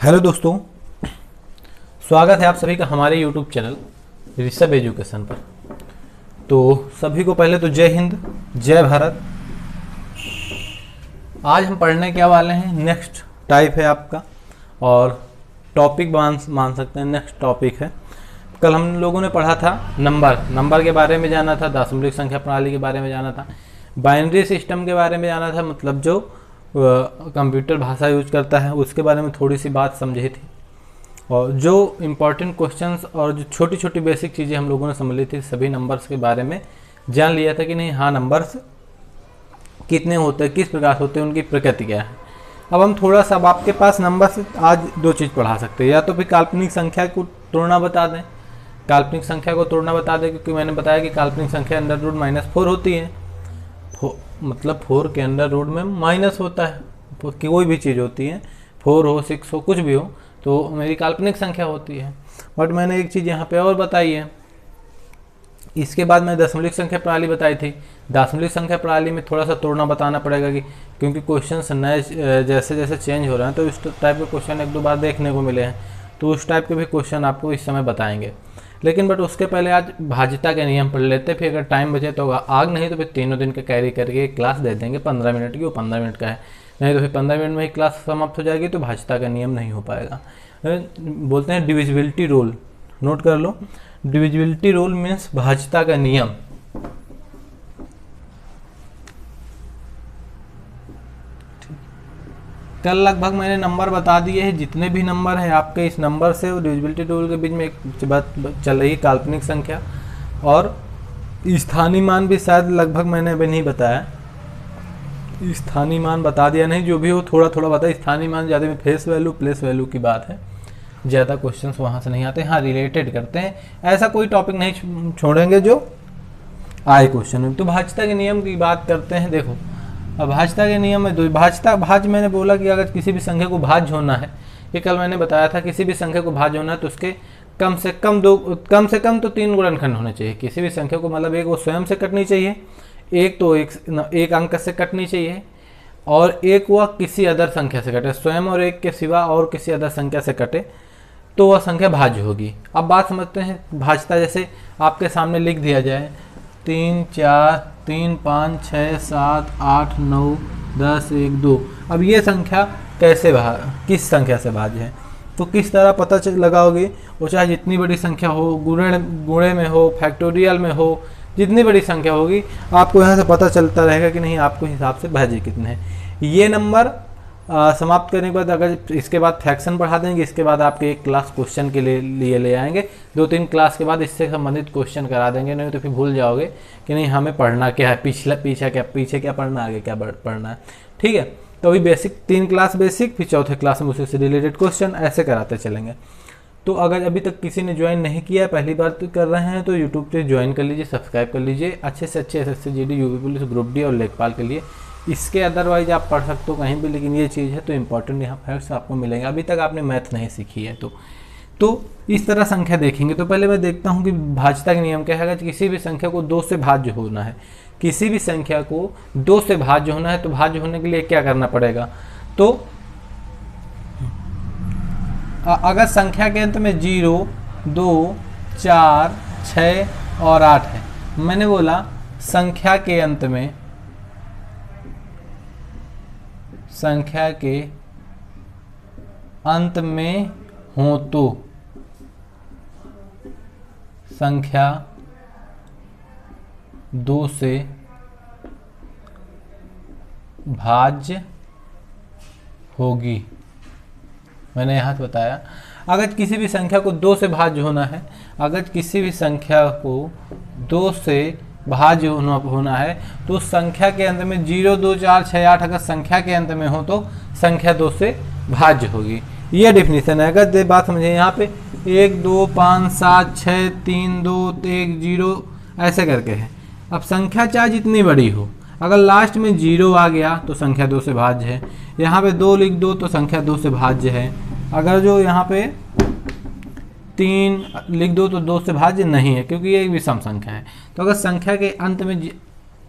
Hello दोस्तों, स्वागत है आप सभी का हमारे यूट्यूब चैनल ऋषभ एजुकेशन पर। तो सभी को पहले तो जय हिंद, जय भारत। आज हम पढ़ने क्या वाले हैं, नेक्स्ट टाइप है आपका और टॉपिक मान सकते हैं, नेक्स्ट टॉपिक है। कल हम लोगों ने पढ़ा था नंबर के बारे में जाना था, दशमलव संख्या प्रणाली के बारे में जाना था, बाइनरी सिस्टम के बारे में जाना था, मतलब जो कंप्यूटर भाषा यूज करता है उसके बारे में थोड़ी सी बात समझी थी, और जो इम्पोर्टेंट क्वेश्चंस और जो छोटी छोटी बेसिक चीज़ें हम लोगों ने समझ ली थी, सभी नंबर्स के बारे में जान लिया था कि नहीं, हाँ नंबर्स कितने होते हैं, किस प्रकार होते हैं, उनकी प्रकृति क्या है। अब हम थोड़ा सा, अब आपके पास नंबर से आज दो चीज़ पढ़ा सकते हैं, या तो फिर काल्पनिक संख्या को तोड़ना बता दें, काल्पनिक संख्या को तोड़ना बता दें, क्योंकि मैंने बताया कि काल्पनिक संख्या √-4 होती है, मतलब 4 के अंडर रूट में माइनस होता है, कोई भी चीज़ होती है, 4 हो 6 हो कुछ भी हो तो मेरी काल्पनिक संख्या होती है। बट मैंने एक चीज़ यहाँ पे और बताई है, इसके बाद मैं दशमलव संख्या प्रणाली बताई थी। दशमलव संख्या प्रणाली में थोड़ा सा तोड़ना बताना पड़ेगा कि क्योंकि क्वेश्चन नए जैसे जैसे चेंज हो रहे हैं तो इस टाइप के क्वेश्चन एक दो बार देखने को मिले हैं, तो उस टाइप के भी क्वेश्चन आपको इस समय बताएंगे। लेकिन बट उसके पहले आज भाज्यता के नियम पढ़ लेते, फिर अगर टाइम बचे तो आग, नहीं तो फिर तीनों दिन का कैरी करके एक क्लास दे देंगे 15 मिनट की, वो 15 मिनट का है, नहीं तो फिर 15 मिनट में ही क्लास समाप्त हो जाएगी, तो भाज्यता का नियम नहीं हो पाएगा। बोलते हैं डिविजिबिलिटी रूल, नोट कर लो, डिविजिबिलिटी रूल मीन्स भाज्यता का नियम। कल लगभग मैंने नंबर बता दिए हैं, जितने भी नंबर हैं आपके इस नंबर से और डिविजिबिलिटी रूल के बीच में एक बात चल रही है, काल्पनिक संख्या और स्थानीय मान भी शायद लगभग मैंने अभी नहीं बताया, स्थानीय मान बता दिया नहीं, जो भी हो थोड़ा थोड़ा बताया। स्थानीय मान ज़्यादा में फेस वैल्यू प्लेस वैल्यू की बात है, ज़्यादा क्वेश्चंस वहाँ से नहीं आते, हाँ रिलेटेड करते हैं, ऐसा कोई टॉपिक नहीं छोड़ेंगे जो आए क्वेश्चन में। तो भाज्यता के नियम की बात करते हैं। देखो अब भाज्यता के नियम में दो भाज्य मैंने बोला कि अगर किसी भी संख्या को भाज्य होना है, ये कल मैंने बताया था, किसी भी संख्या को भाज्य होना है तो उसके कम से कम तो 3 गुणनखंड होने चाहिए। किसी भी संख्या को, मतलब एक वो स्वयं से कटनी चाहिए, एक तो एक अंक से कटनी चाहिए, और एक वह किसी अदर संख्या से कटे, स्वयं और एक के सिवा और किसी अदर संख्या से कटे तो वह संख्या भाज्य होगी। अब बात समझते हैं भाज्यता, जैसे आपके सामने लिख दिया जाए 3 4 3 5 6 7 8 9 10 1 2। अब ये संख्या कैसे किस संख्या से भाज्य है, तो किस तरह पता लगाओगे, वो चाहे जितनी बड़ी संख्या हो, गुणे में हो, फैक्टोरियल में हो, जितनी बड़ी संख्या होगी आपको यहाँ से पता चलता रहेगा कि नहीं आपको हिसाब से भाज्य कितने हैं। ये नंबर समाप्त करने के बाद अगर इसके बाद फ्रैक्शन बढ़ा देंगे, इसके बाद आपके एक क्लास क्वेश्चन के लिए ले आएंगे, 2-3 क्लास के बाद इससे संबंधित क्वेश्चन करा देंगे, नहीं तो फिर भूल जाओगे कि नहीं हमें पढ़ना क्या है, पीछे क्या पढ़ना, आगे क्या पढ़ना है। ठीक है, तो अभी बेसिक 3 क्लास बेसिक, फिर चौथे क्लास में उसी से रिलेटेड क्वेश्चन ऐसे कराते चलेंगे। तो अगर अभी तक किसी ने ज्वाइन नहीं किया है, पहली बार तो कर रहे हैं, तो यूट्यूब पे ज्वाइन कर लीजिए, सब्सक्राइब कर लीजिए, अच्छे से अच्छे SSC GD UP police group D और लेखपाल के लिए। इसके अदरवाइज आप पढ़ सकते हो कहीं भी, लेकिन ये चीज़ है तो इम्पोर्टेंट यहाँ फैक्ट्स आपको मिलेंगे। अभी तक आपने मैथ नहीं सीखी है तो इस तरह संख्या देखेंगे। तो पहले मैं देखता हूँ कि भाज्यता का नियम क्या है। अगर किसी भी संख्या को 2 से भाज्य होना है, किसी भी संख्या को 2 से भाज्य होना है, तो भाज्य होने के लिए क्या करना पड़ेगा, तो अगर संख्या के अंत में 0 2 4 6 और 8 है, मैंने बोला संख्या के अंत में हो तो संख्या 2 से भाज्य होगी। मैंने यहाँ से बताया, अगर किसी भी संख्या को 2 से भाज्य होना है, अगर किसी भी संख्या को 2 से भाज्य होना है तो संख्या के अंत में 0 2 4 6 8 अगर संख्या के अंत में हो तो संख्या 2 से भाज्य होगी। ये डेफिनेशन है। अगर बात समझे, यहाँ पे 1 2 5 7 6 3 2 1 0 ऐसे करके है। अब संख्या चाहे जितनी बड़ी हो, अगर लास्ट में 0 आ गया तो संख्या 2 से भाज्य है, यहाँ पे 2 लिख दो तो संख्या 2 से भाज्य है, अगर जो यहाँ पे 3 लिख दो तो 2 से भाज्य नहीं है, क्योंकि ये एक विषम संख्या है। तो अगर संख्या के अंत में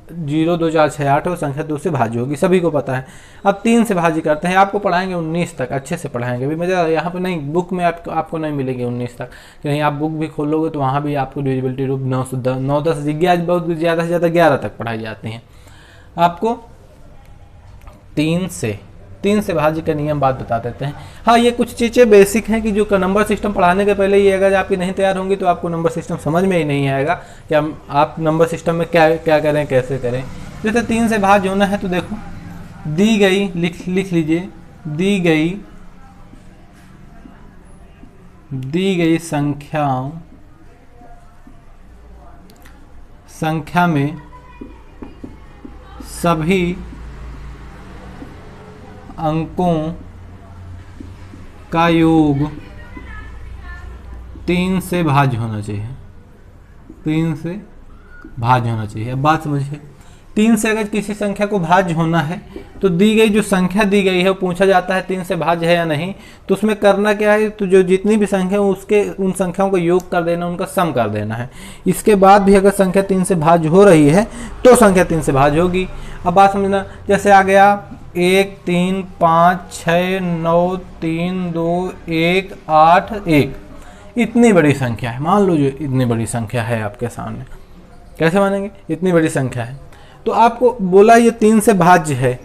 0 2 4 6 8 और संख्या 2 से भाज्य होगी, सभी को पता है। अब 3 से भाज्य करते हैं, आपको पढ़ाएंगे 19 तक, अच्छे से पढ़ाएंगे भी। मजा यहाँ पे नहीं, बुक में आपको नहीं मिलेगी 19 तक, कहीं आप बुक भी खोलोगे तो वहाँ भी आपको डिविजिबिलिटी रूप 9 10 11 बहुत ज़्यादा से ज़्यादा 11 तक पढ़ाई जाती हैं। आपको 3 से भाज्य का नियम बात बता देते हैं। हाँ, ये कुछ चीज़ें बेसिक हैं कि जो नंबर सिस्टम पढ़ाने के पहले ही अगर आपकी नहीं तैयार होंगी तो आपको नंबर सिस्टम समझ में ही नहीं आएगा कि आप नंबर सिस्टम में क्या क्या करें, कैसे करें। जैसे 3 से भाज्य होना है तो देखो, दी गई, लिख लीजिए, दी गई संख्या में सभी अंकों का योग 3 से भाज्य होना चाहिए, 3 से भाज्य होना चाहिए। अब बात समझिए, 3 से अगर किसी संख्या को भाज्य होना है तो दी गई जो संख्या दी गई है वो पूछा जाता है 3 से भाज्य है या नहीं, तो उसमें करना क्या है, तो जो जितनी भी संख्या है उसके उन संख्याओं को योग कर देना, उनका सम कर देना है। इसके बाद भी अगर संख्या 3 से भाज्य हो रही है तो संख्या 3 से भाज्य होगी। अब बात समझना, जैसे आ गया 1 3 5 6 9 3 2 1 8 1, इतनी बड़ी संख्या है। मान लो जो इतनी बड़ी संख्या है आपके सामने, कैसे मानेंगे, इतनी बड़ी संख्या है तो आपको बोला ये 3 से भाज्य है,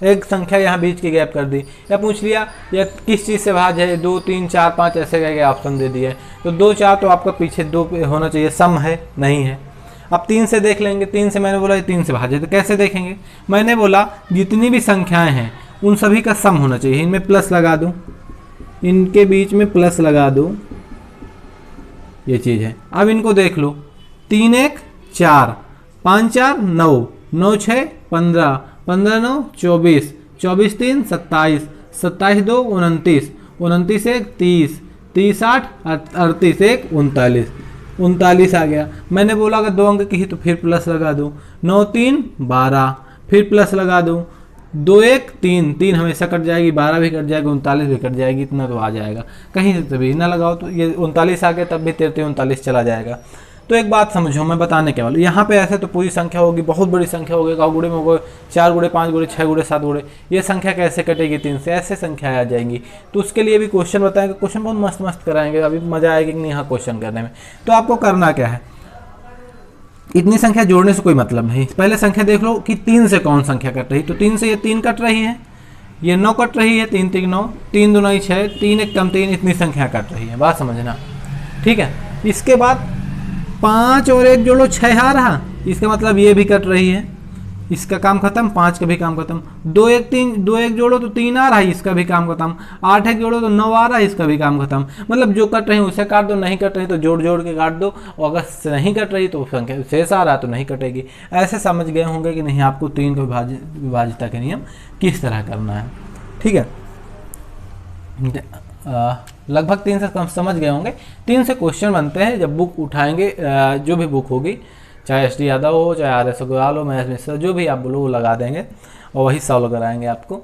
एक संख्या यहाँ बीच की गैप कर दी, या पूछ लिया या किस चीज़ से भाज्य है, 2 3 4 5 ऐसे करके ऑप्शन दे दिए, तो 2 4 तो आपका पीछे 2 पे होना चाहिए, सम है नहीं है। अब 3 से देख लेंगे, 3 से मैंने बोला ये 3 से भाज्य, तो कैसे देखेंगे, मैंने बोला जितनी भी संख्याएं हैं उन सभी का सम होना चाहिए, इनमें प्लस लगा दूं, इनके बीच में प्लस लगा दूं, ये चीज़ है। अब इनको देख लो, 3 1 4 5 4 9 9 6 15 15 9 24 24 3 27 27 2 29 29 1 30 30 8 38 1 39 39 आ गया। मैंने बोला अगर 2 अंक की ही तो फिर प्लस लगा दो, 9 3 12 फिर प्लस लगा दो, 2 1 3 3 हमेशा कट जाएगी, 12 भी कट जाएगी, 39 भी कट जाएगी, इतना तो आ जाएगा। कहीं से तभी ना लगाओ तो ये 39 आ गया, तब भी 39 चला जाएगा। तो एक बात समझो, मैं बताने के वाला, यहाँ पे ऐसे तो पूरी संख्या होगी, बहुत बड़ी संख्या होगी, गुणे में होगा 4 गुणे 5 गुणे 6 गुणे 7 गुणे, ये संख्या कैसे कटेगी 3 से, ऐसे संख्या आ जाएंगी। तो उसके लिए भी क्वेश्चन बताएंगे, क्वेश्चन बहुत मस्त कराएंगे, अभी मजा आएगी कि नहीं यहाँ क्वेश्चन करने में। तो आपको करना क्या है, इतनी संख्या जोड़ने से कोई मतलब नहीं, पहले संख्या देख लो कि 3 से कौन संख्या कट रही, तो 3 से ये 3 कट रही है, ये 9 कट रही है, 3 3 9 3 2 9 6 3 1 कम 3, इतनी संख्या कट रही है, बात समझना, ठीक है। इसके बाद 5 और 1 जोड़ो 6 आ रहा, इसका मतलब ये भी कट रही है, इसका काम खत्म, 5 का भी काम खत्म। 2 1 जोड़ो तो 3 आ रहा है, इसका भी काम खत्म। 8 1 जोड़ो तो 9 आ रहा है, इसका भी काम खत्म। मतलब जो कट रही है उसे काट दो, नहीं कट रही तो जोड़ जोड़ के काट दो, और अगर नहीं कट रही तो संख्या शेष आ रहा है तो नहीं कटेगी। ऐसे समझ गए होंगे कि नहीं आपको 3 का विभाज्यता के नियम किस तरह करना है, ठीक है। लगभग 3 से कम समझ गए होंगे। 3 से क्वेश्चन बनते हैं जब बुक उठाएंगे, जो भी बुक होगी, चाहे SD यादव हो, चाहे RS अग्रवाल हो, महेश मिश्रा, जो भी आप बोलो वो लगा देंगे और वही सॉल्व कराएंगे आपको।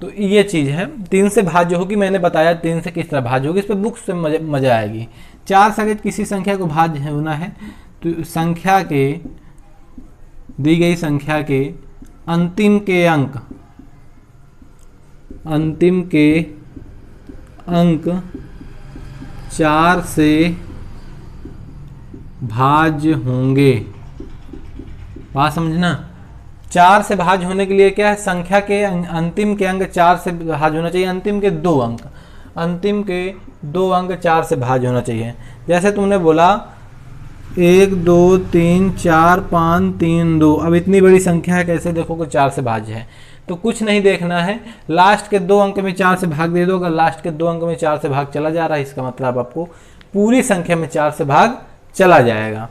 तो ये चीज़ है, 3 से भाज्य होगी, मैंने बताया 3 से किस तरह भाज्य होगी, इस पर बुक से मजा आएगी। 4 से अगर किसी संख्या को भाज्य होना है तो दी गई संख्या के अंतिम के अंक 4 से भाज्य होंगे, बात समझना। 4 से भाज्य होने के लिए क्या है, संख्या के अंतिम के अंक 4 से भाज्य होना चाहिए, अंतिम के 2 अंक 4 से भाज्य होना चाहिए। जैसे तुमने बोला 1 2 3 4 5 3 2, अब इतनी बड़ी संख्या है, कैसे देखोगे 4 से भाज्य है, तो कुछ नहीं देखना है, लास्ट के 2 अंक में 4 से भाग दे दो। अगर लास्ट के 2 अंक में 4 से भाग चला जा रहा है, इसका मतलब आपको पूरी संख्या में 4 से भाग चला जाएगा।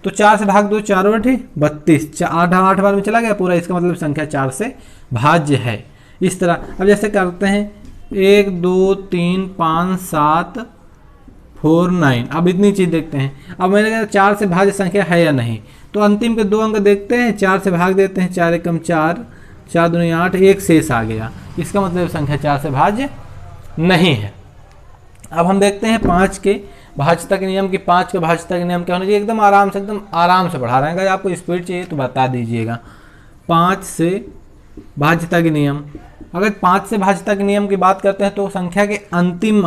तो 4 से भाग दो, 4 बटे 32, 8 बार में चला गया पूरा, इसका मतलब संख्या 4 से भाज्य है। इस तरह अब जैसे करते हैं 1 2 3 5 7 4 9, अब इतनी चीज़ देखते हैं। अब मैंने कहा 4 से भाज्य संख्या है या नहीं, तो अंतिम के 2 अंक देखते हैं, 4 से भाग देते हैं, 4 एकम 4 4 दूनी 8, 1 शेष आ गया, इसका मतलब संख्या 4 से भाज्य नहीं है। अब हम देखते हैं 5 के भाज्यता के नियम की। 5 के भाज्यता के नियम क्या होना चाहिए, एकदम आराम से पढ़ा रहे हैं। अगर आपको स्पीड चाहिए तो बता दीजिएगा। 5 से भाज्यता के नियम। अगर 5 से भाज्यता के नियम की बात करते हैं तो संख्या के अंतिम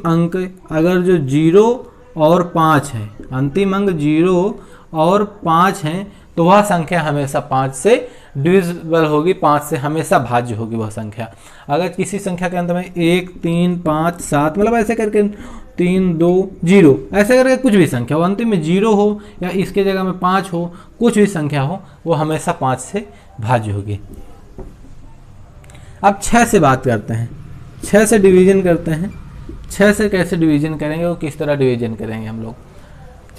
अंक अगर जो 0 और 5 है, अंतिम अंक 0 और 5 हैं, तो वह संख्या हमेशा 5 से डिविजिबल होगी, 5 से हमेशा भाज्य होगी वह संख्या। अगर किसी संख्या के अंत में 1, 3, 5, 7 मतलब ऐसे करके 3, 2, 0 ऐसे करके कुछ भी संख्या हो, अंतिम में 0 हो या इसके जगह में 5 हो, कुछ भी संख्या हो, वो हमेशा 5 से भाज्य होगी। अब 6 से बात करते हैं, 6 से डिवीजन करते हैं। 6 से कैसे डिवीजन करेंगे, वो किस तरह डिवीजन करेंगे हम लोग।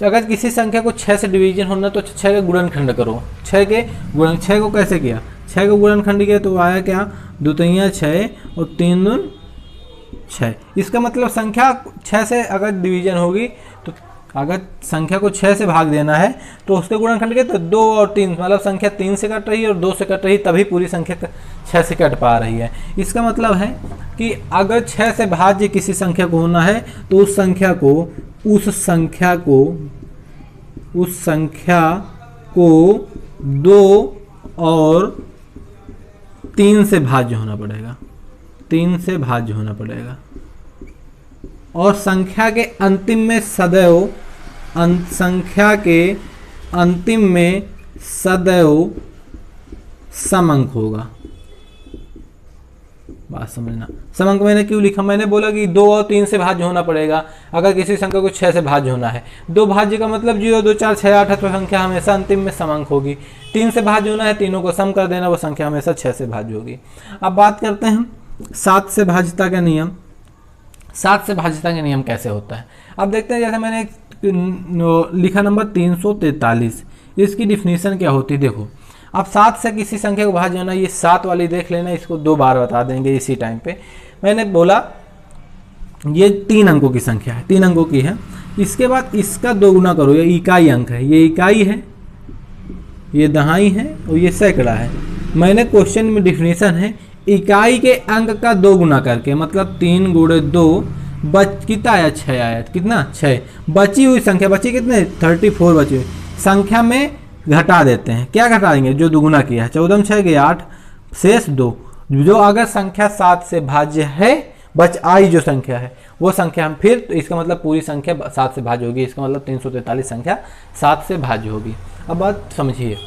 अगर किसी संख्या को 6 से डिवीजन होना तो 6 के गुणनखंड करो। 6 को कैसे किया, 6 को गुणनखंड किया तो आया क्या, 2 तिया 6 और 3 दून 6। इसका मतलब संख्या 6 से अगर डिवीजन होगी तो अगर संख्या को 6 से भाग देना है तो उसके गुणनखंड के तो 2 और 3 मतलब संख्या 3 से कट रही है और 2 से कट रही है, तभी पूरी संख्या 6 से कट पा रही है। इसका मतलब है कि अगर 6 से भाज्य किसी संख्या को होना है तो उस संख्या को 2 और 3 से भाज्य होना पड़ेगा, 3 से भाज्य होना पड़ेगा। और संख्या के अंतिम में सदैव समअंक होगा। बात समझना, समअंक मैंने क्यों लिखा, मैंने बोला कि 2 और 3 से भाज्य होना पड़ेगा। अगर किसी संख्या को 6 से भाज्य होना है, 2 भाज्य का मतलब 0, 2, 4, 6, 8 है, तो संख्या हमेशा अंतिम में समअंक होगी। 3 से भाज्य होना है, तीनों को सम कर देना, वो संख्या हमेशा 6 से भाज्य होगी। अब बात करते हैं 7 से भाज्यता का नियम। 7 से भाज्यता का नियम कैसे होता है, अब देखते हैं। जैसे मैंने लिखा नंबर 343, इसकी डिफिनीशन क्या होती है देखो। अब 7 से किसी संख्या को भाज्य होना, ये 7 वाली देख लेना, इसको 2 बार बता देंगे इसी टाइम पे। मैंने बोला ये 3 अंकों की संख्या है, 3 अंकों की है। इसके बाद इसका 2 गुना करो, ये इकाई अंक है, ये इकाई है, ये दहाई है और ये सैकड़ा है। मैंने क्वेश्चन में डिफिनीशन है इकाई के अंक का 2 गुना करके, मतलब 3 गुणे 2 कितना आया, 6 आया। कितना, 6। बची हुई संख्या, बची कितने, 34 बची हुई संख्या में घटा देते हैं। क्या घटा देंगे, जो दुगुना किया है, 14 में 6 गए 8, शेष 2। जो अगर संख्या 7 से भाज्य है, बच आई जो संख्या है वो संख्या हम फिर, तो इसका मतलब पूरी संख्या 7 से भाज्य होगी। इसका मतलब 343 संख्या 7 से भाज्य होगी। अब बात समझिए,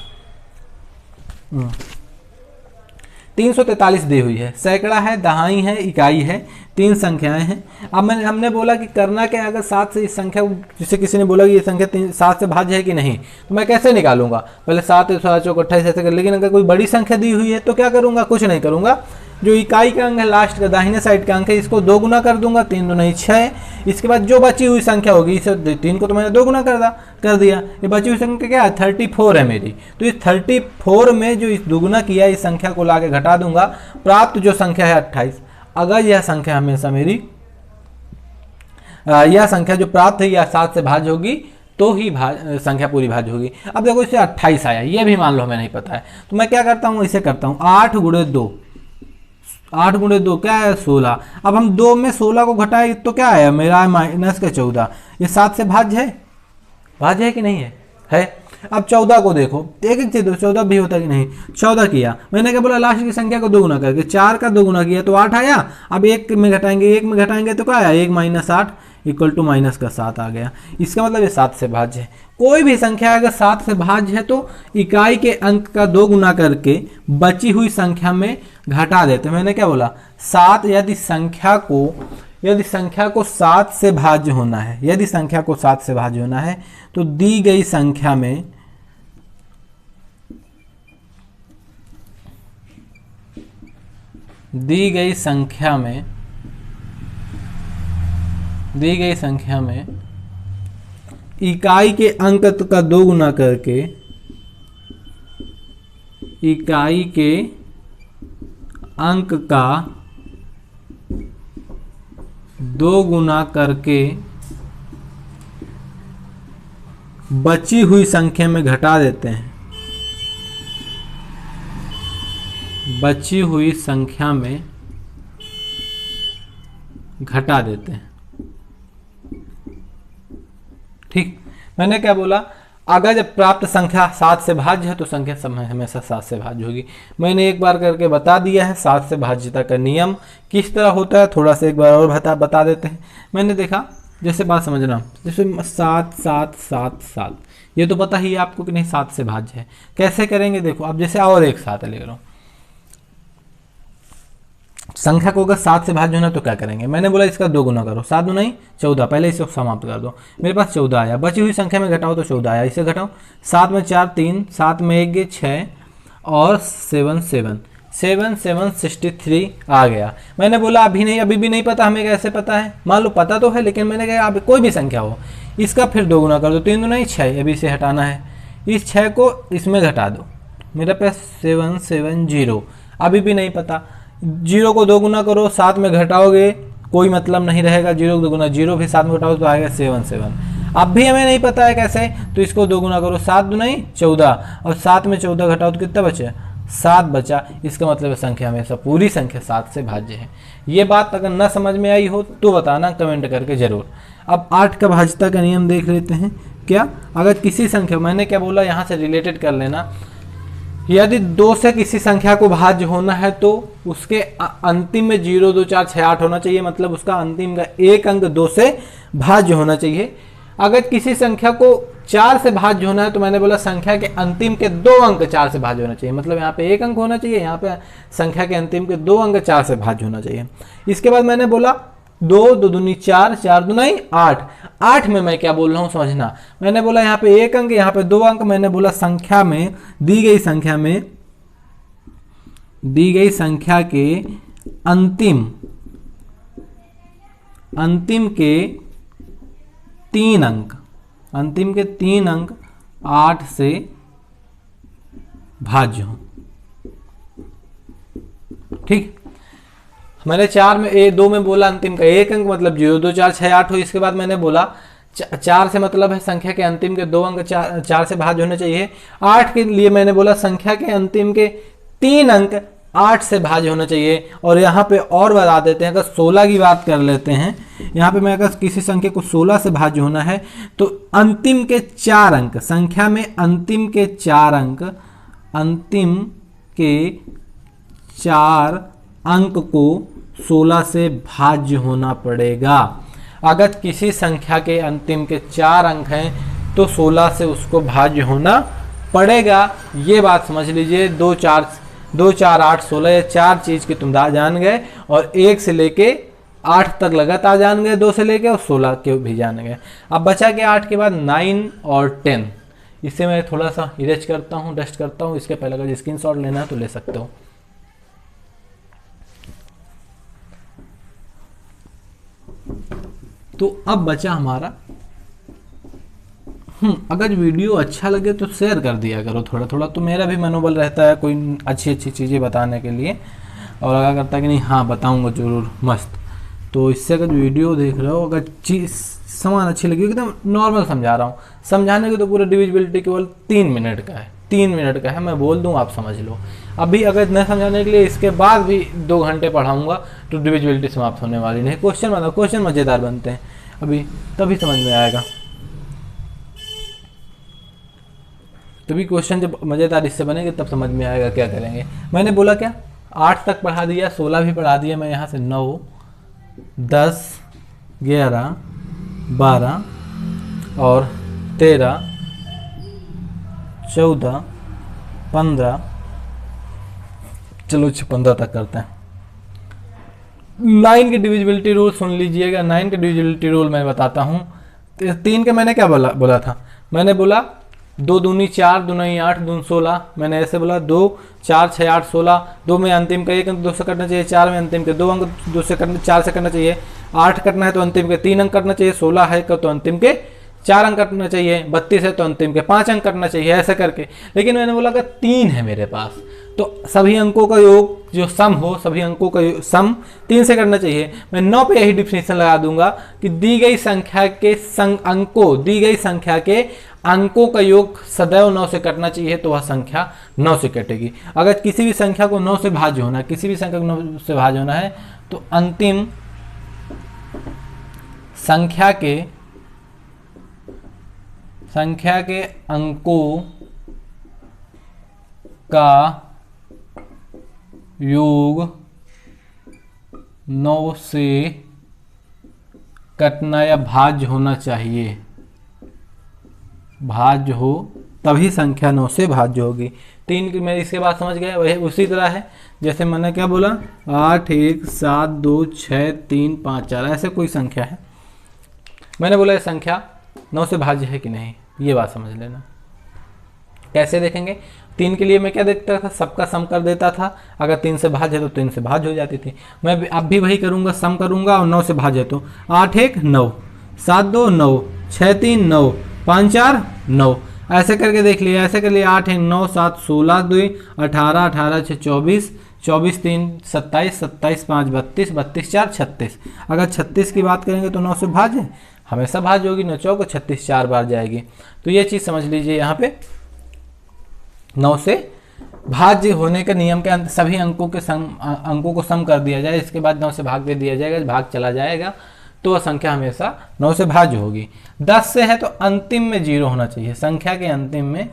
343 दी हुई है, सैकड़ा है, दहाई है, इकाई है, 3 संख्याएं हैं। अब हमने बोला कि करना क्या, अगर 7 से इस संख्या, जिसे किसी ने बोला कि ये संख्या 7 से भाज्य है कि नहीं, तो मैं कैसे निकालूंगा, पहले 7 चौक 28 ऐसे कर। लेकिन अगर कोई बड़ी संख्या दी हुई है तो क्या करूंगा, कुछ नहीं करूंगा। जो इकाई का अंक है, लास्ट का दाहिने साइड का अंक है, इसको 2 गुना कर दूंगा, 3 दूनी 6। इसके बाद जो बची हुई संख्या होगी, इसे 3 को तो मैंने 2 गुना कर दिया। ये बची हुई संख्या क्या है, 34 है मेरी। तो इस 34 में जो इस दुगुना किया, इस संख्या को लाके घटा दूंगा, प्राप्त जो संख्या है 28। अगर यह संख्या हमेशा मेरी, यह संख्या जो प्राप्त है, यह 7 से भाज्य होगी तो ही संख्या पूरी भाज्य होगी। अब देखो इससे 28 आया, ये भी मान लो हमें नहीं पता है, तो मैं क्या करता हूँ, इसे करता हूँ 8 गुणे 2। 8 गुणे 2 क्या है, 16। अब हम 2 में 16 को घटाए तो क्या आया मेरा, माइनस का 14। ये 7 से भाज्य है, भाज्य है कि नहीं है। अब 14 को देखो, एक चीज 14 भी होता कि नहीं, 14 किया, मैंने क्या बोला, लास्ट की संख्या को 2 गुना करके, 4 का 2 गुना किया तो 8 आया। अब 1 में घटाएंगे तो क्या आया, 1 - 8 इक्वल टू माइनस का 7 आ गया। इसका मतलब ये 7 से भाज्य है। कोई भी संख्या अगर 7 से भाज्य है तो इकाई के अंक का 2 गुना करके बची हुई संख्या में घटा देते। मैंने क्या बोला, 7, यदि संख्या को 7 से भाज्य होना है, यदि संख्या को 7 से भाज्य होना है तो दी गई संख्या में दी गई संख्या में इकाई के अंक का 2 गुना करके, इकाई के अंक का 2 गुना करके बची हुई संख्या में घटा देते हैं, बची हुई संख्या में घटा देते हैं। ठीक, मैंने क्या बोला, अगर जब प्राप्त संख्या 7 से भाज्य है तो संख्या समय हमेशा 7 से भाज्य होगी। मैंने एक बार करके बता दिया है 7 से भाज्यता का नियम किस तरह होता है, थोड़ा सा एक बार और बता देते हैं। मैंने देखा, जैसे बात समझना, जैसे 7 7 7 7, ये तो पता ही है आपको कि नहीं 7 से भाज्य है। कैसे करेंगे देखो, अब जैसे और एक 7 ले लो, संख्या को अगर 7 से भाज्य होना तो क्या करेंगे, मैंने बोला इसका 2 गुना करो, 7 नहीं 14, पहले इसे समाप्त कर दो। मेरे पास 14 आया, बची हुई संख्या में घटाओ तो 14 आया, इसे घटाओ, 7 में 4 3, 7 में 1 6 और 7 7 7 7 63 आ गया। मैंने बोला अभी भी नहीं पता, हमें कैसे पता है, मान लो पता तो है, लेकिन मैंने कहा अब कोई भी संख्या हो इसका फिर 2 गुना कर दो, 3 नहीं 6, अभी इसे हटाना है, इस 6 को इसमें घटा दो, मेरे पास 7 7 0, अभी भी नहीं पता, 0 को 2 गुना करो, 7 में घटाओगे कोई मतलब नहीं रहेगा, 0 को 2 गुना 0 भी 7 में घटाओ तो आएगा 7 7। अब भी हमें नहीं पता है कैसे, तो इसको 2 गुना करो, 7 नहीं 14, और 7 में 14 घटाओ तो कितना बचे, 7 बचा। इसका मतलब संख्या हमेशा पूरी संख्या 7 से भाज्य है। ये बात अगर न समझ में आई हो तो बताना कमेंट करके जरूर। अब 8 का भाज्यता का नियम देख लेते हैं। क्या, अगर किसी संख्या, मैंने क्या बोला यहाँ से रिलेटेड कर लेना, यदि 2 से किसी संख्या को भाज्य होना है तो उसके अंतिम में 0 2 4 6 8 होना चाहिए, मतलब उसका अंतिम का एक अंक 2 से भाज्य होना चाहिए। अगर किसी संख्या को 4 से भाज्य होना है तो मैंने बोला संख्या के अंतिम के 2 अंक 4 से भाज्य होना चाहिए, मतलब यहाँ पे 1 अंक होना चाहिए, यहाँ पे संख्या के अंतिम के 2 अंक 4 से भाज्य होना चाहिए। इसके बाद मैंने बोला 2 2 दूनी 4 4 दूनी 8, 8 में मैं क्या बोल रहा हूँ समझना, मैंने बोला यहाँ पे 1 अंक, यहाँ पे 2 अंक, मैंने बोला संख्या में दी गई संख्या के अंतिम के 3 अंक 8 से भाज्य हो। ठीक, मैंने 4 में 2 में बोला अंतिम का 1 अंक, मतलब 0 2 4 6 8 हो। इसके बाद मैंने बोला 4 से मतलब है संख्या के अंतिम के 2 अंक 4 से भाज्य होने चाहिए। 8 के लिए मैंने बोला संख्या के अंतिम के 3 अंक 8 से भाज्य होना चाहिए। और यहाँ पे और बता देते हैं, अगर 16 की बात कर लेते हैं, यहाँ पे मैं अगर किसी संख्या को 16 से भाज्य होना है तो अंतिम के 4 अंक, संख्या में अंतिम के 4 अंक को 16 से भाज्य होना पड़ेगा। अगर किसी संख्या के अंतिम के 4 अंक हैं तो 16 से उसको भाज्य होना पड़ेगा। ये बात समझ लीजिए, 2 4 8 16, ये 4 चीज़ की तुम जान गए, और 1 से लेके 8 तक लगातार जान गए, 2 से लेके और 16 के भी जान गए। अब बचा के 8 के बाद 9 और 10, इससे मैं थोड़ा सा इरेज करता हूँ, डस्ट करता हूँ। इसके पहले अगर स्क्रीनशॉट लेना है तो ले सकते हो। तो अब बचा हमारा, अगर वीडियो अच्छा लगे तो शेयर कर दिया करो थोड़ा थोड़ा, तो मेरा भी मनोबल रहता है कोई अच्छी चीज़ें बताने के लिए। और अगर करता है कि नहीं हाँ बताऊंगा जरूर मस्त, तो इससे अगर वीडियो देख रहे हो, अगर चीज़ सामान अच्छी लगी, एकदम नॉर्मल समझा रहा हूँ, समझाने के तो पूरा डिविजिबिलिटी केवल 3 मिनट का है, 3 मिनट का है, मैं बोल दूँ आप समझ लो। अभी अगर न समझाने के लिए इसके बाद भी 2 घंटे पढ़ाऊंगा तो डिविजिबिलिटी समाप्त होने वाली नहीं। क्वेश्चन मज़ेदार बनते हैं अभी, तभी समझ में आएगा। तभी क्वेश्चन जब मज़ेदार इससे बनेंगे तब समझ में आएगा क्या करेंगे। मैंने बोला क्या, 8 तक पढ़ा दिया, 16 भी पढ़ा दिया। मैं यहाँ से 9 10 11 12 और 13 14 15, चलो 15 तक करते हैं। 9 की डिविजिबिलिटी रूल सुन लीजिएगा। 9 के डिविजिबिलिटी रूल मैं बताता हूँ। 3 के मैंने क्या बोला था, मैंने बोला 2 दूनी 4 दूनी 8 दून 16, मैंने ऐसे बोला 2 4 6 8 16, 2 में अंतिम का 1 अंक 2 से करना चाहिए, 4 में अंतिम के 2 अंक 2 से करना 4 से करना चाहिए, 8 करना है तो अंतिम के 3 अंक करना चाहिए, 16 है तो अंतिम के 4 अंक करना चाहिए, 32 है तो अंतिम के 5 अंक करना चाहिए, ऐसे करके। लेकिन मैंने बोला अगर 3 है मेरे पास तो सभी अंकों का योग जो सम हो, सभी अंकों का सम 3 से करना चाहिए। मैं 9 पे यही डिफिनेशन लगा दूंगा कि दी गई संख्या के अंकों का योग सदैव 9 से कटना चाहिए, तो वह संख्या 9 से कटेगी। अगर किसी भी संख्या को 9 से भाज्य होना है, किसी भी संख्या को 9 से भाज्य होना है, तो अंतिम संख्या के अंकों का योग 9 से कटना या भाज्य होना चाहिए। भाज्य हो तभी संख्या 9 से भाज्य होगी। 3 की मैं इसके बाद समझ गया, वही उसी तरह है जैसे मैंने क्या बोला 8 1 7 2 6 3 5 4 ऐसे कोई संख्या है, मैंने बोला ये संख्या 9 से भाज्य है कि नहीं, ये बात समझ लेना। कैसे देखेंगे? 3 के लिए मैं क्या देखता था, सबका सम कर देता था, अगर 3 से भाज्य है तो 3 से भाज्य हो जाती थी। मैं अब भी वही करूँगा, सम करूँगा और 9 से भाज्य तो 8 1 9 7 2 9 6 3 9 5 4 9 ऐसे करके देख लिया। ऐसे कर लिया 8 1 9 7 16 2 18 18 6 24 24 3 27 27 5 32 32 4 36। अगर 36 की बात करेंगे तो 9 से भाज्य हमेशा भाज्य होगी, 9 चौक 36 4 बार जाएगी। तो ये चीज़ समझ लीजिए, यहाँ पे 9 से भाज्य होने के नियम के अंत सभी अंकों को सम कर दिया जाए, इसके बाद 9 से भाग दे दिया जाएगा, भाग चला जाएगा तो वह संख्या हमेशा 9 से भाज्य होगी। 10 से है तो अंतिम में 0 होना चाहिए, संख्या के अंतिम में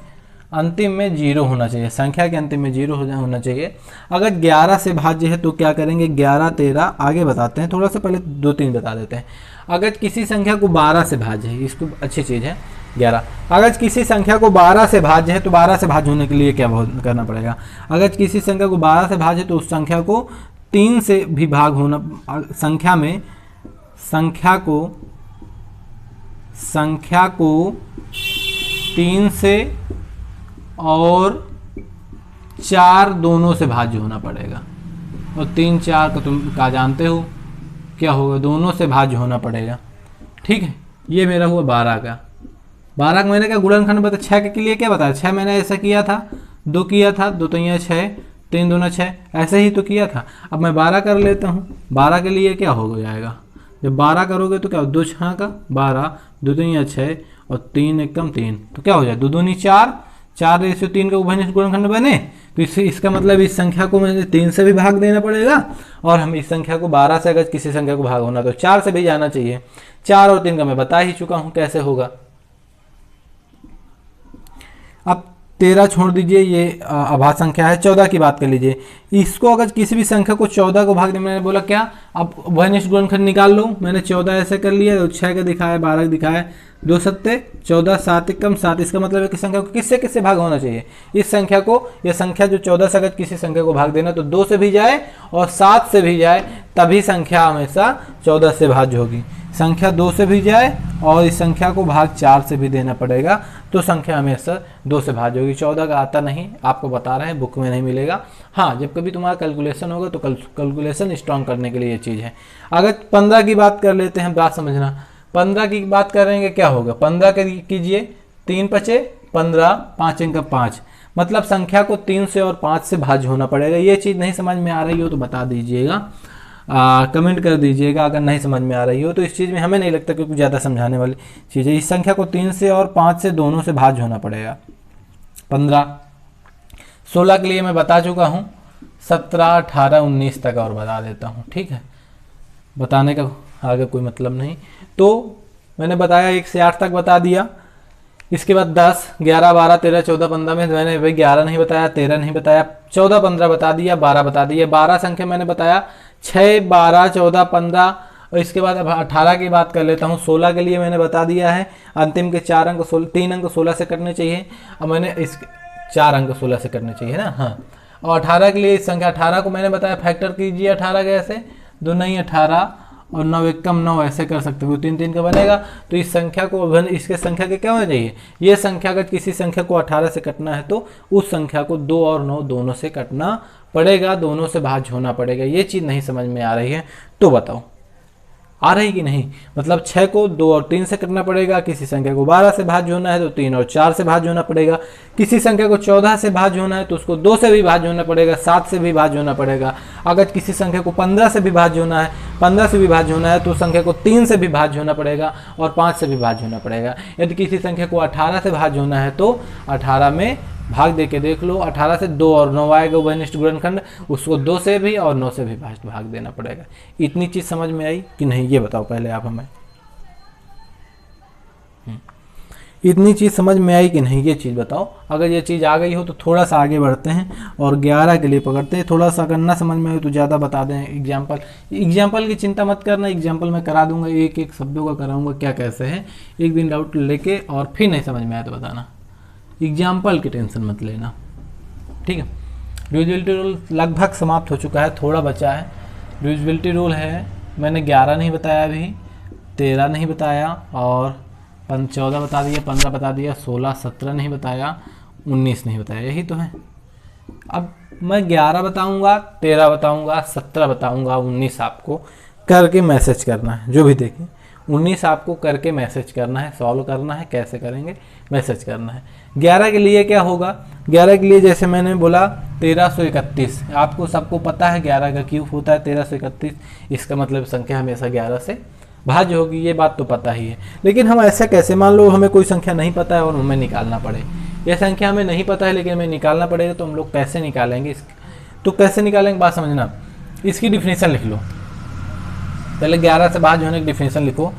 0 होना चाहिए, संख्या के अंतिम में 0 होना चाहिए। अगर 11 से भाज्य है तो क्या करेंगे, 11 13 आगे बताते हैं, थोड़ा सा पहले 2-3 बता देते हैं। अगर किसी संख्या को 12 से भाज्य है, इसको अच्छी चीज़ है 11, अगर किसी संख्या को 12 से भाज्य है तो 12 से भाज्य होने के लिए क्या करना पड़ेगा। अगर किसी संख्या को 12 से भाज्य है तो उस संख्या को 3 से भी भाग होना, संख्या को 3 से और 4 दोनों से भाज्य होना पड़ेगा, और 3 4 का तुम क्या जानते हो क्या होगा, दोनों से भाज्य होना पड़ेगा। ठीक है, ये मेरा हुआ 12 का। 12 का मैंने क्या गुणनखंड बताया, 6 के लिए क्या बताया, 6 मैंने ऐसा किया था, 2 किया था, 2 तो यहाँ 6 3 दूना 6 ऐसे ही तो किया था। अब मैं 12 कर लेता हूँ, 12 के लिए क्या हो जाएगा, जब 12 करोगे तो क्या 2 6 का 12, 2 दूनी 6 और 3 एकम 3, तो क्या हो जाए 2 दूनी 4, 4/3 का उभयनिष्ठ गुणनखंड बने। तो इसका मतलब इस संख्या को मुझे 3 से भी भाग देना पड़ेगा, और हम इस संख्या को 12 से अगर किसी संख्या को भाग होना तो 4 से भी जाना चाहिए। 4 और 3 का मैं बता ही चुका हूँ कैसे होगा। अब 13 छोड़ दीजिए, ये अभाज्य संख्या है। 14 की बात कर लीजिए, इसको अगर किसी भी संख्या को 14 को भाग दे, मैंने बोला क्या, अब उभयनिष्ठ गुणनखंड निकाल लो। मैंने 14 ऐसे कर लिया, 6 का दिखाया, 12 का दिखाया, 2 7 14 7 एकम 7। इसका मतलब है कि संख्या को किससे भाग होना चाहिए, इस संख्या को, यह संख्या जो 14 से अगर किसी संख्या को भाग देना तो 2 से भी जाए और 7 से भी जाए, तभी संख्या हमेशा 14 से भाज्य होगी। संख्या 2 से भी जाए और इस संख्या को भाग 4 से भी देना पड़ेगा, तो संख्या हमेशा 2 से भाज्य होगी। 14 का आता नहीं, आपको बता रहे हैं, बुक में नहीं मिलेगा। हाँ, जब कभी तुम्हारा कैलकुलेशन होगा तो कैलकुलेशन स्ट्रॉन्ग करने के लिए ये चीज़ है। अगर 15 की बात कर लेते हैं, बात समझना, 15 की बात करेंगे क्या होगा, 15 कीजिए, 3 5 15, 5 अंक 5, मतलब संख्या को 3 से और 5 से भाज्य होना पड़ेगा। ये चीज़ नहीं समझ में आ रही हो तो बता दीजिएगा, कमेंट कर दीजिएगा अगर नहीं समझ में आ रही हो। तो इस चीज़ में हमें नहीं लगता क्योंकि ज़्यादा समझाने वाली चीज़ है। इस संख्या को 3 से और 5 से दोनों से भाज्य होना पड़ेगा। 15, 16 के लिए मैं बता चुका हूँ, 17 18 19 तक और बता देता हूँ। ठीक है, बताने का आगे कोई मतलब नहीं। तो मैंने बताया 1 से 8 तक बता दिया। इसके बाद 10 11 12 13 14 15 में मैंने भाई 11 नहीं बताया, 13 नहीं बताया, 14 15 बता दिया, 12 बता दिया। 12 संख्या मैंने बताया 6 12 14 15, और इसके बाद अब 18 की बात कर लेता हूँ। 16 के लिए मैंने बता दिया है, अंतिम के 4 अंक 3 अंक 16 से करने चाहिए। अब मैंने इस 4 अंक 16 से करने चाहिए ना, हाँ। और 18 के लिए इस संख्या 18 को मैंने बताया फैक्टर कीजिए 18 कैसे, 2 नहीं 18 और 9 एकम 9 ऐसे कर सकते हो, 3 3 का बनेगा। तो इस संख्या को, इसके संख्या के क्या होना चाहिए, ये संख्या अगर किसी संख्या को 18 से कटना है तो उस संख्या को 2 और 9 दोनों से कटना पड़ेगा, दोनों से भाज्य होना पड़ेगा। ये चीज़ नहीं समझ में आ रही है तो बताओ आ रही कि नहीं। मतलब 6 को 2 और 3 से करना पड़ेगा, किसी संख्या को 12 से भाज्य होना है तो 3 और 4 से भाज्य होना पड़ेगा, किसी संख्या को 14 से भाज्य होना है तो उसको 2 से भी भाज्य होना पड़ेगा, 7 से भी भाज्य होना पड़ेगा। अगर किसी संख्या को 15 से भी भाज्य होना है, 15 से भी भाज्य होना है तो संख्या को 3 से भी भाज्य होना पड़ेगा और 5 से भी भाज्य होना पड़ेगा। यदि किसी संख्या को 18 से भाज्य होना है तो 18 में भाग दे के देख लो, 18 से 2 और 9 आएगा उभयनिष्ठ गुणनखंड, उसको 2 से भी और 9 से भी भाग देना पड़ेगा। इतनी चीज़ समझ में आई कि नहीं, ये बताओ पहले आप हमें। इतनी चीज़ समझ में आई कि नहीं, ये चीज़ बताओ। अगर ये चीज़ आ गई हो तो थोड़ा सा आगे बढ़ते हैं और 11 के लिए पकड़ते हैं। थोड़ा सा अगर ना समझ में आए तो ज़्यादा बता दें। एग्जाम्पल की चिंता मत करना, एग्जाम्पल मैं करा दूंगा, एक एक शब्दों का कराऊंगा क्या कैसे है। एक दिन डाउट लेके और फिर नहीं समझ में आया तो बताना, एग्जाम्पल की टेंशन मत लेना, ठीक है। डिविजिबिलिटी रूल लगभग समाप्त हो चुका है, थोड़ा बचा है। डिविजिबिलिटी रूल है, मैंने 11 नहीं बताया अभी, 13 नहीं बताया और 14 बता दिया, 15 बता दिया, 16 17 नहीं बताया, 19 नहीं बताया, यही तो है। अब मैं 11 बताऊंगा, 13 बताऊंगा, 17 बताऊंगा, 19 आपको करके मैसेज करना है। जो भी देखें 19 आपको करके मैसेज करना है, सॉल्व करना है। कैसे करेंगे, मैसेज करना है। 11 के लिए क्या होगा, 11 के लिए जैसे मैंने बोला 1331, आपको सबको पता है 11 का क्यूब होता है 1331, इसका मतलब संख्या हमेशा 11 से भाज्य होगी, ये बात तो पता ही है। लेकिन हम ऐसा कैसे, मान लो हमें कोई संख्या नहीं पता है और हमें निकालना पड़े, यह संख्या हमें नहीं पता है लेकिन हमें निकालना पड़ेगा, तो हम लोग कैसे निकालेंगे? तो कैसे निकालेंगे बात समझना। इसकी डिफिनीशन लिख लो, पहले 11 से भाज्य होने की डिफिनीशन लिखो।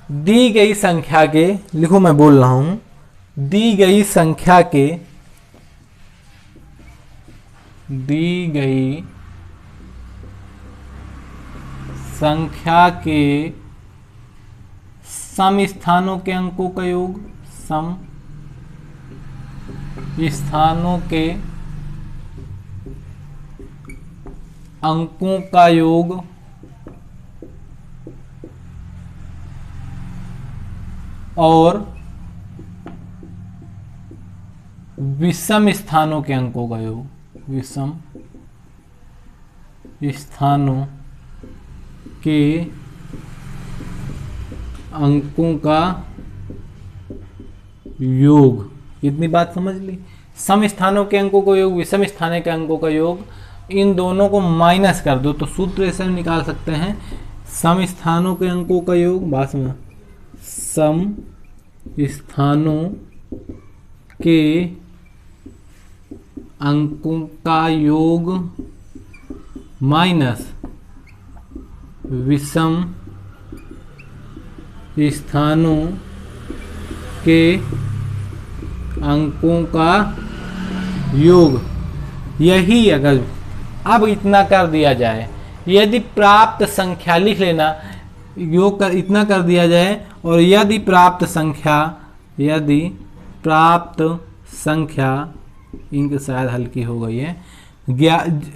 दी गई संख्या के, लिखो मैं बोल रहा हूं, दी गई संख्या के सम स्थानों के अंकों का योग, सम स्थानों के अंकों का योग और विषम स्थानों के अंकों का योग, विषम स्थानों के अंकों का योग। इतनी बात समझ ली। सम स्थानों के अंकों का योग, विषम स्थान के अंकों का योग, इन दोनों को माइनस कर दो तो सूत्र ऐसे निकाल सकते हैं, सम स्थानों के अंकों का योग, बात में सम स्थानों के अंकों का योग माइनस विषम स्थानों के अंकों का योग। यही अगर अब इतना कर दिया जाए, यदि प्राप्त संख्या, लिख लेना, योग कर इतना कर दिया जाए, और यदि प्राप्त संख्या इनके शायद हल्की हो गई है,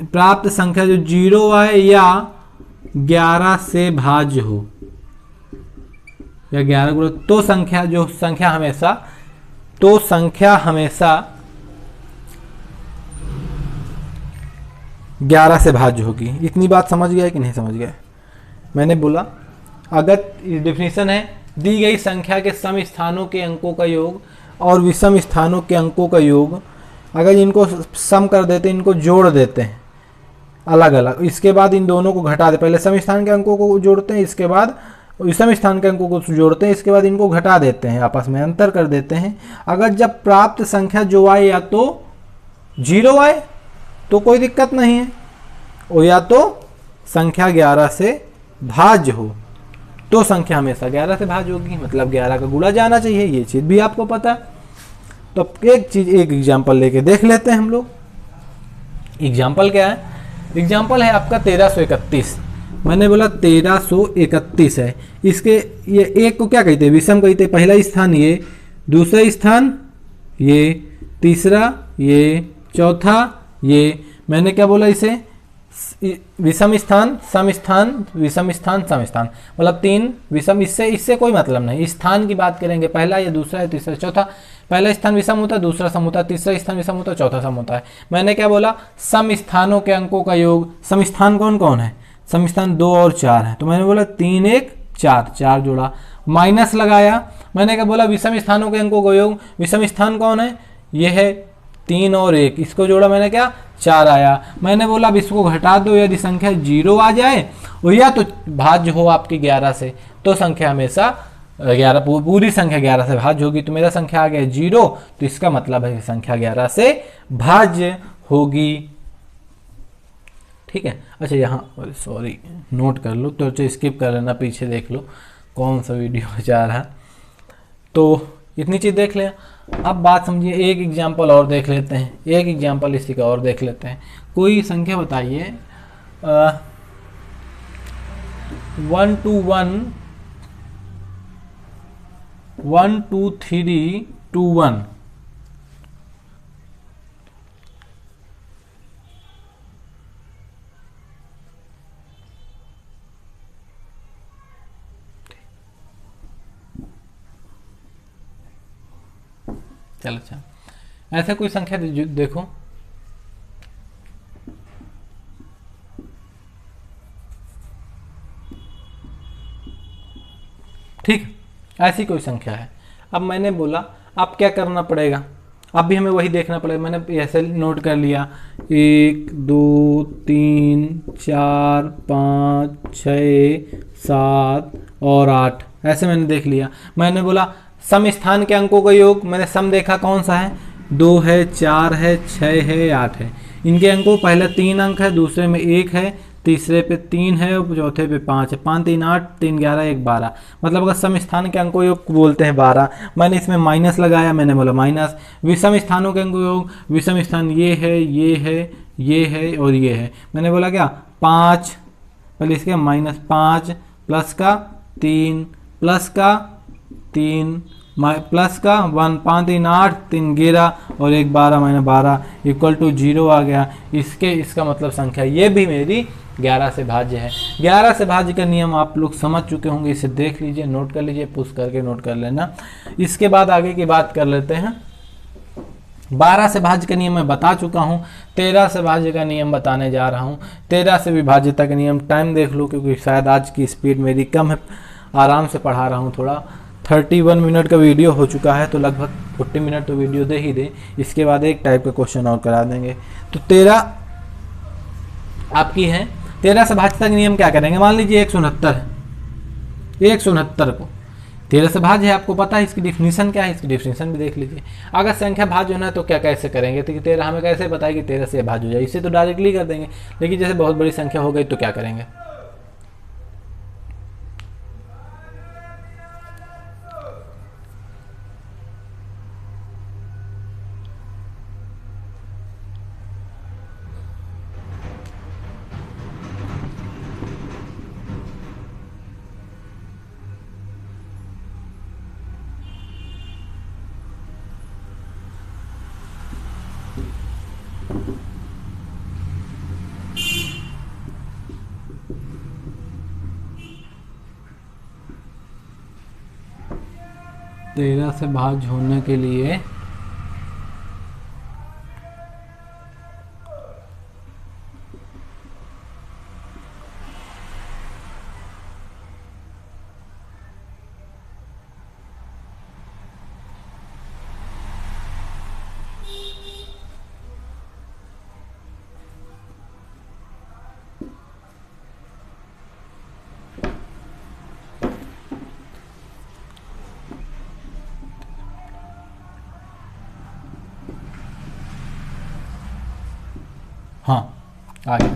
प्राप्त संख्या जो 0 आए या 11 से भाज्य हो या 11 गुणा, तो संख्या हमेशा 11 से भाज्य होगी। इतनी बात समझ गया कि नहीं समझ गया? मैंने बोला अगर डिफिनीशन है, दी गई संख्या के सम स्थानों के अंकों का योग और विषम स्थानों के अंकों का योग, अगर इनको सम कर देते, इनको जोड़ देते हैं अलग अलग, इसके बाद इन दोनों को घटा दे, पहले सम स्थान के अंकों को जोड़ते हैं, इसके बाद विषम स्थान के अंकों को जोड़ते हैं, इसके बाद इनको घटा देते हैं, आपस में अंतर कर देते हैं। अगर जब प्राप्त संख्या जो आए या तो 0 आए तो कोई दिक्कत नहीं है, और या तो संख्या 11 से भाज्य हो, तो संख्या हमेशा 11 से भाज्य होगी, मतलब 11 का गुणा जाना चाहिए, ये चीज भी आपको पता है। तो एक एग्जाम्पल लेके देख लेते हैं हम लोग। एग्जाम्पल क्या है? एग्जाम्पल है आपका 1331। मैंने बोला 1331 है, इसके ये एक को क्या कहते हैं? विषम कहते हैं। पहला स्थान ये, दूसरा स्थान ये, तीसरा ये, चौथा ये। मैंने क्या बोला इसे? विषम स्थान, सम स्थान, विषम स्थान, सम स्थान, मतलब 3 विषम। इससे कोई मतलब नहीं, स्थान की बात करेंगे, पहला या दूसरा या तीसरा चौथा। पहला स्थान विषम होता है, दूसरा सम होता है, तीसरा स्थान विषम होता है, चौथा सम होता है। मैंने क्या बोला? सम स्थानों के अंकों का योग। सम स्थान कौन कौन है? सम स्थान 2 और 4 है, तो मैंने बोला 3 1 4, 4 जोड़ा, माइनस लगाया। मैंने क्या बोला? विषम स्थानों के अंकों का योग। विषम स्थान कौन है? ये है 3 और 1, इसको जोड़ा मैंने, क्या 4 आया। मैंने बोला अब इसको घटा दो, यदि संख्या 0 आ जाए और या तो भाज्य हो आपकी 11 से, तो संख्या हमेशा 11, पूरी संख्या 11 से भाज्य होगी। तो मेरा संख्या आ गया 0, तो इसका मतलब है कि संख्या 11 से भाज्य होगी। ठीक है। अच्छा यहाँ सॉरी नोट कर लो, तो स्किप कर लेना, पीछे देख लो कौन सा वीडियो जा रहा। तो इतनी चीज़ देख लें। अब बात समझिए, एक एग्जाम्पल और देख लेते हैं, एक एग्जाम्पल इसी का और देख लेते हैं। कोई संख्या बताइए 1 2 1 1 2 3 2 1। चलो अच्छा, ऐसा कोई संख्या देखो, ठीक, ऐसी कोई संख्या है। अब मैंने बोला अब क्या करना पड़ेगा, अब भी हमें वही देखना पड़ेगा। मैंने ऐसे नोट कर लिया 1 2 3 4 5 6 7 और 8, ऐसे मैंने देख लिया। मैंने बोला सम स्थान के अंकों का योग, मैंने सम देखा कौन सा है, 2 है 4 है 6 है 8 है। इनके अंकों पहले 3 अंक है, दूसरे में 1 है, तीसरे पे 3 है और चौथे पे 5 है। 5 3 8 3 11 1 12, मतलब अगर सम स्थान के अंकों योग बोलते हैं 12। मैंने इसमें माइनस लगाया, मैंने बोला माइनस। विषम स्थानों के अंकों योग, विषम स्थान ये है ये है ये है और ये है। मैंने बोला क्या 5, पहले इसके -5 प्लस का 3 प्लस का 3 प्लस का 1, 5 3 8 3 11 और 1 12 -12 इक्वल टू 0 आ गया। इसका मतलब संख्या ये भी मेरी 11 से भाज्य है। 11 से भाज्य का नियम आप लोग समझ चुके होंगे, इसे देख लीजिए, नोट कर लीजिए, पुश करके नोट कर लेना। इसके बाद आगे की बात कर लेते हैं। 12 से भाज्य का नियम मैं बता चुका हूँ, 13 से भाज्य का नियम बताने जा रहा हूँ। 13 से विभाज्यता का नियम, टाइम देख लो क्योंकि शायद आज की स्पीड मेरी कम है, आराम से पढ़ा रहा हूँ थोड़ा। 31 मिनट का वीडियो हो चुका है, तो लगभग 40 मिनट तो वीडियो दे ही दे। इसके बाद एक टाइप का क्वेश्चन और करा देंगे। तो 13 आपकी है। 13 से भाज्यता का नियम क्या करेंगे, मान लीजिए 169 है, 169 को 13 से भाज्य है, आपको पता है इसकी डिफिनीशन क्या है, इसकी डिफिनीशन भी देख लीजिए। अगर संख्या भाज्य होना है तो क्या कैसे करेंगे, तो 13 हमें कैसे पता है कि 13 से भाज्य हो जाए, इसे तो डायरेक्टली कर देंगे। लेकिन जैसे बहुत बड़ी संख्या हो गई तो क्या करेंगे, तेरह से भाज्य होने के लिए हाँ आ गया,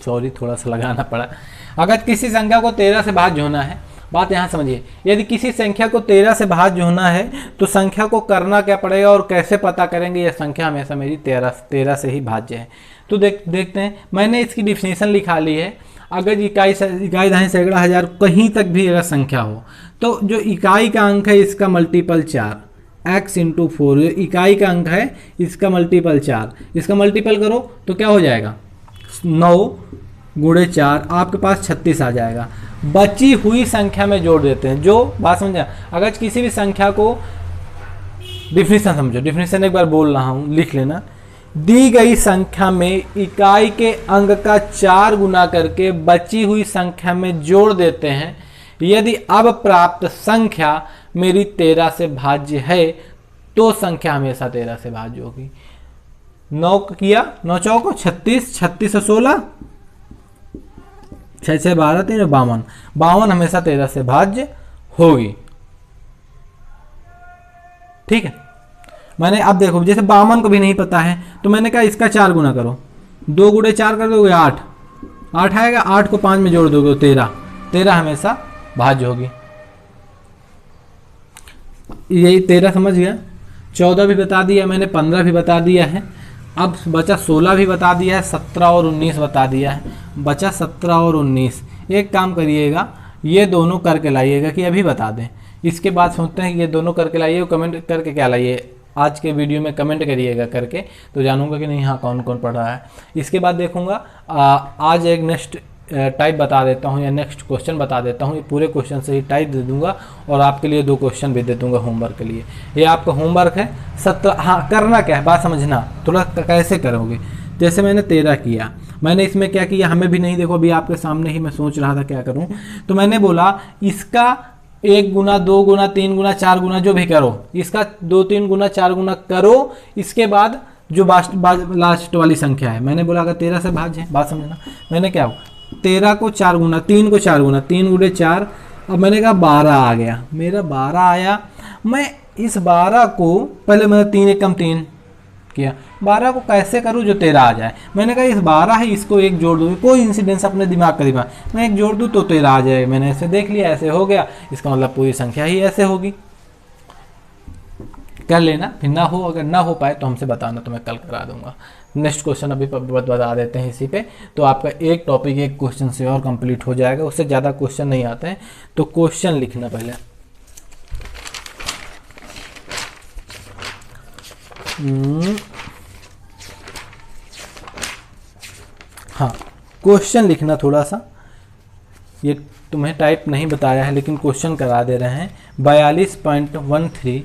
सॉरी थोड़ा सा लगाना पड़ा। अगर किसी संख्या को 13 से भाज्य होना है, बात यहाँ समझिए, यदि किसी संख्या को 13 से भाज्य होना है तो संख्या को करना क्या पड़ेगा और कैसे पता करेंगे यह संख्या हमेशा मेरी 13 से ही भाज्य है। तो देखते हैं, मैंने इसकी डिफिनीशन लिखा ली है। अगर इकाई दहाई सैकड़ा हज़ार कहीं तक भी अगर संख्या हो तो जो इकाई का अंक है इसका मल्टीपल 4, x इंटू 4, इकाई का अंक है इसका मल्टीपल 4, इसका मल्टीपल करो तो क्या हो जाएगा 9 गुणे 4, आपके पास 36 आ जाएगा। बची हुई संख्या में जोड़ देते हैं, जो बात समझा। अगर किसी भी संख्या को, डिफिनीशन समझो, डिफिनीशन एक बार बोल रहा हूँ लिख लेना। दी गई संख्या में इकाई के अंक का 4 गुना करके बची हुई संख्या में जोड़ देते हैं। यदि अब प्राप्त संख्या मेरी 13 से भाज्य है तो संख्या हमेशा 13 से भाज्य होगी। 9 किया, 9 चौको 36, 36 और 16, 6 6 12 3 52, 52 हमेशा 13 से भाज्य होगी। ठीक है, मैंने अब देखो जैसे 52 को भी नहीं पता है तो मैंने कहा इसका 4 गुना करो, 2 गुणे 4 कर दोगे 8, 8 आएगा, 8 को 5 में जोड़ दोगे 13, 13 हमेशा भाज्य होगी। यही 13 समझ गया, 14 भी बता दिया मैंने, 15 भी बता दिया है। अब बचा 16 भी बता दिया है, 17 और 19 बता दिया है, बचा 17 और 19। एक काम करिएगा, ये दोनों करके लाइएगा कि अभी बता दें, इसके बाद सोचते हैं कि ये दोनों करके लाइए, कमेंट करके क्या लाइए आज के वीडियो में कमेंट करिएगा करके, तो जानूंगा कि नहीं हाँ कौन कौन पढ़ रहा है। इसके बाद देखूंगा आज एक नेक्स्ट टाइप बता देता हूँ या नेक्स्ट क्वेश्चन बता देता हूँ, ये पूरे क्वेश्चन से ही टाइप दे दूंगा और आपके लिए 2 क्वेश्चन भी दे दूंगा होमवर्क के लिए। ये आपका होमवर्क है 17। हाँ करना क्या है बात समझना, थोड़ा कैसे करोगे। जैसे मैंने 13 किया, मैंने इसमें क्या किया, हमें भी नहीं, देखो अभी आपके सामने ही मैं सोच रहा था क्या करूँ, तो मैंने बोला इसका 1 गुना 2 गुना 3 गुना 4 गुना जो भी करो, इसका 2 3 गुना 4 गुना करो, इसके बाद जो लास्ट वाली संख्या है मैंने बोला अगर 13 से भाज्य है, बात समझना। मैंने क्या 13 को 4 गुना, 3 को 4 गुना, 3 गुणे 4, अब मैंने कहा 12 आ गया, मेरा 12 आया। मैं इस 12 को पहले मैंने 3 एकम 3 किया, 12 को कैसे करूँ जो 13 आ जाए। मैंने कहा इस 12 है इसको 1 जोड़ दूँ, कोई इंसिडेंस अपने दिमाग का दिमाग, मैं 1 जोड़ दूँ तो 13 आ जाए। मैंने ऐसे देख लिया, ऐसे हो गया, इसका मतलब पूरी संख्या ही ऐसे होगी। कर लेना, फिर ना हो, अगर ना हो पाए तो हमसे बताना, तो मैं कल करा दूंगा। नेक्स्ट क्वेश्चन अभी बता देते हैं इसी पे, तो आपका एक टॉपिक एक क्वेश्चन से और कंप्लीट हो जाएगा, उससे ज़्यादा क्वेश्चन नहीं आते हैं। तो क्वेश्चन लिखना पहले, हाँ क्वेश्चन लिखना थोड़ा सा, ये तुम्हें टाइप नहीं बताया है लेकिन क्वेश्चन करा दे रहे हैं। 42.13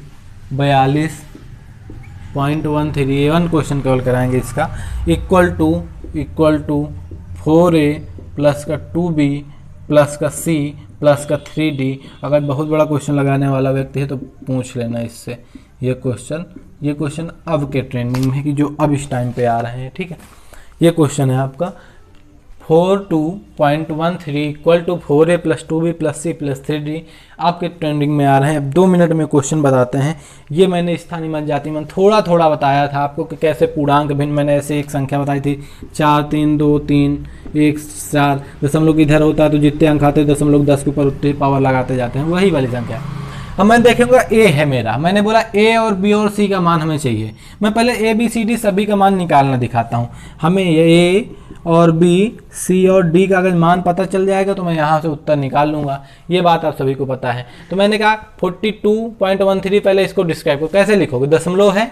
42.13 क्वेश्चन केवल कराएंगे इसका, इक्वल टू 4a प्लस का 2b प्लस का c प्लस का 3d। अगर बहुत बड़ा क्वेश्चन लगाने वाला व्यक्ति है तो पूछ लेना इससे। ये क्वेश्चन अब के ट्रेंडिंग में है कि जो अब इस टाइम पे आ रहे हैं, ठीक है। ये क्वेश्चन है आपका 42.13 equal to 4a plus 2b plus c plus 3d, आपके ट्रेंडिंग में आ रहे हैं। अब 2 मिनट में क्वेश्चन बताते हैं। ये मैंने स्थानीय मान जाति मान थोड़ा थोड़ा बताया था आपको कि कैसे पूर्णांक भिन्न, मैंने ऐसे एक संख्या बताई थी 4 3 2 3 1 4, दशमलव इधर होता है तो जितने अंक आते हैं दशमलव 10 के ऊपर उतने पावर लगाते जाते हैं, वही वाली संख्या। अब मैं देखूंगा ए है मेरा, मैंने बोला ए और बी और सी का मान हमें चाहिए। मैं पहले ए बी सी डी सभी का मान निकालना दिखाता हूँ। हमें ए और बी सी और डी का अगर मान पता चल जाएगा तो मैं यहाँ से उत्तर निकाल लूँगा। ये बात आप सभी को पता है। तो मैंने कहा 42.13, पहले इसको डिस्क्राइब करो, कैसे लिखोगे, दशमलव है,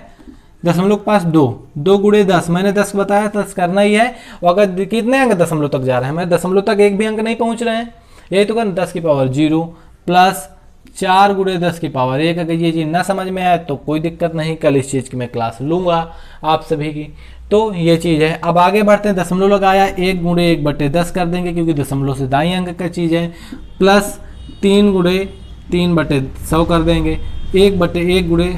दशमलव के पास 2 गुणे 10, मैंने 10 बताया 10 करना ही है। और अगर कितने अंक दशमलव तक जा रहे हैं, मैं दशमलव तक एक भी अंक नहीं पहुँच रहे हैं, यही तो करना, 10 की पावर 0 प्लस 4 गुणे 10 की पावर 1। अगर ये चीज़ ना समझ में आए तो कोई दिक्कत नहीं, कल इस चीज़ की मैं क्लास लूँगा आप सभी की। तो ये चीज़ है। अब आगे बढ़ते हैं, दशमलव लगाया 1 गुणे 1/10 कर देंगे क्योंकि दशमलव से दाईं अंक का चीज़ है, प्लस 3 गुणे 3/100 कर देंगे, 1/1 गुणे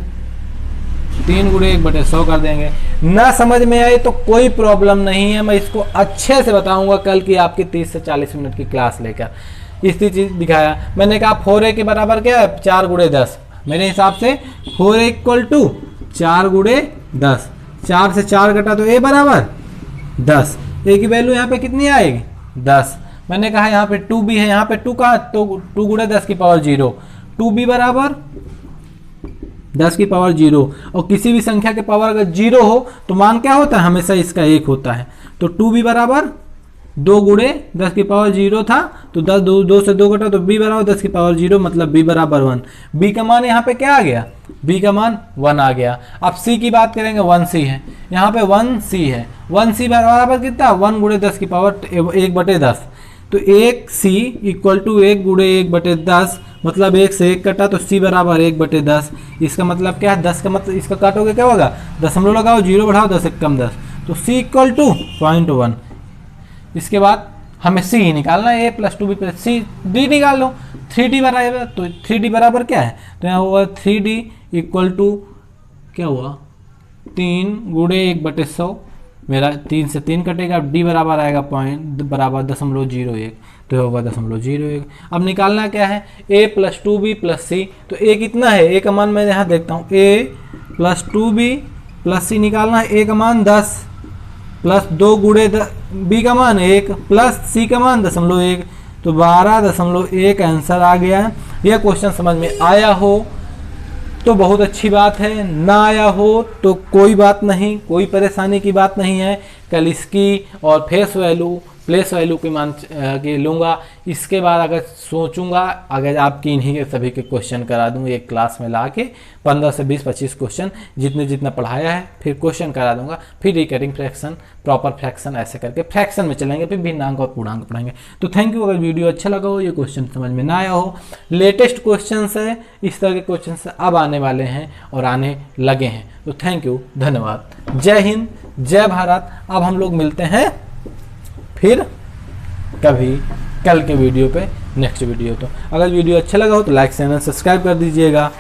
3 गुणे 1/100 कर देंगे। ना समझ में आए तो कोई प्रॉब्लम नहीं है, मैं इसको अच्छे से बताऊँगा कल की आपकी 30 से 40 मिनट की क्लास लेकर। इसी चीज़ दिखाया मैंने, कहा 4a के बराबर क्या है, 4 गुणे 10। मेरे हिसाब से 4a इक्वल टू 4 गुणे 10, 4 से 4 घटा तो a बराबर 10। a की वैल्यू यहाँ पे कितनी आएगी, 10। मैंने कहा यहाँ पे 2b है, यहाँ पे 2 कहाँ, तो 2 गुणे 10 की पावर 0, 2b बराबर 10 की पावर 0। और किसी भी संख्या के पावर अगर 0 हो तो मान क्या होता है, हमेशा इसका 1 होता है। तो 2b बराबर 2 गुणे 10 की पावर 0 था, तो 2 से 2 घटा तो b बराबर 10 की पावर 0, मतलब b बराबर 1। b का मान यहाँ पे क्या आ गया, b का मान 1 आ गया। अब c की बात करेंगे, 1c है, यहाँ पे 1c है, 1c बराबर कितना, 1 गुणे 10 की पावर 1/10। तो 1c इक्वल टू 1 गुणे 1/10, मतलब 1 से 1 कटा तो c बराबर 1/10। इसका मतलब क्या है, 10 का मतलब इसका काटोगे क्या होगा, दशमलव लगाओ, 0 बढ़ाओ, 10 एक कम 10, तो c इक्वल टू 0.1। इसके बाद हमें c ही निकालना है, a plus 2b plus c, d निकाल लो, 3d बराबर, तो 3d बराबर क्या है, तो यहाँ हुआ 3d इक्वल टू क्या हुआ, 3 गुणे 1/100, मेरा 3 से 3 कटेगा, d बराबर आएगा पॉइंट बराबर 0.01, तो होगा 0.01। अब निकालना क्या है, a plus 2b plus c, तो a कितना है, a का मान मैं यहाँ देखता हूँ, a plus 2b plus c निकालना है, a का मान 10 प्लस 2 गुणे b का मान 1 प्लस c का मान 0.1, तो 12.1 आंसर आ गया है। यह क्वेश्चन समझ में आया हो तो बहुत अच्छी बात है, ना आया हो तो कोई बात नहीं, कोई परेशानी की बात नहीं है। कल इसकी और फेस वैल्यू प्लेस वैल्यू की मान के लूँगा। इसके बाद अगर सोचूंगा अगर आपकी इन्हीं के सभी के क्वेश्चन करा दूँ एक क्लास में ला के 15 से 20-25 क्वेश्चन जितना पढ़ाया है, फिर क्वेश्चन करा दूंगा, फिर रिकरिंग फ्रैक्शन, प्रॉपर फ्रैक्शन, ऐसे करके फ्रैक्शन में चलेंगे, फिर भिन्नांक और पूर्णांक पढ़ाएंगे। तो थैंक यू। अगर वीडियो अच्छा लगा हो, ये क्वेश्चन समझ में ना आया हो, लेटेस्ट क्वेश्चन है, इस तरह के क्वेश्चन अब आने वाले हैं और आने लगे हैं। तो थैंक यू, धन्यवाद, जय हिंद, जय भारत। अब हम लोग मिलते हैं फिर कभी कल के वीडियो पे, नेक्स्ट वीडियो। तो अगर वीडियो अच्छा लगा हो तो लाइक चैनल सब्सक्राइब कर दीजिएगा।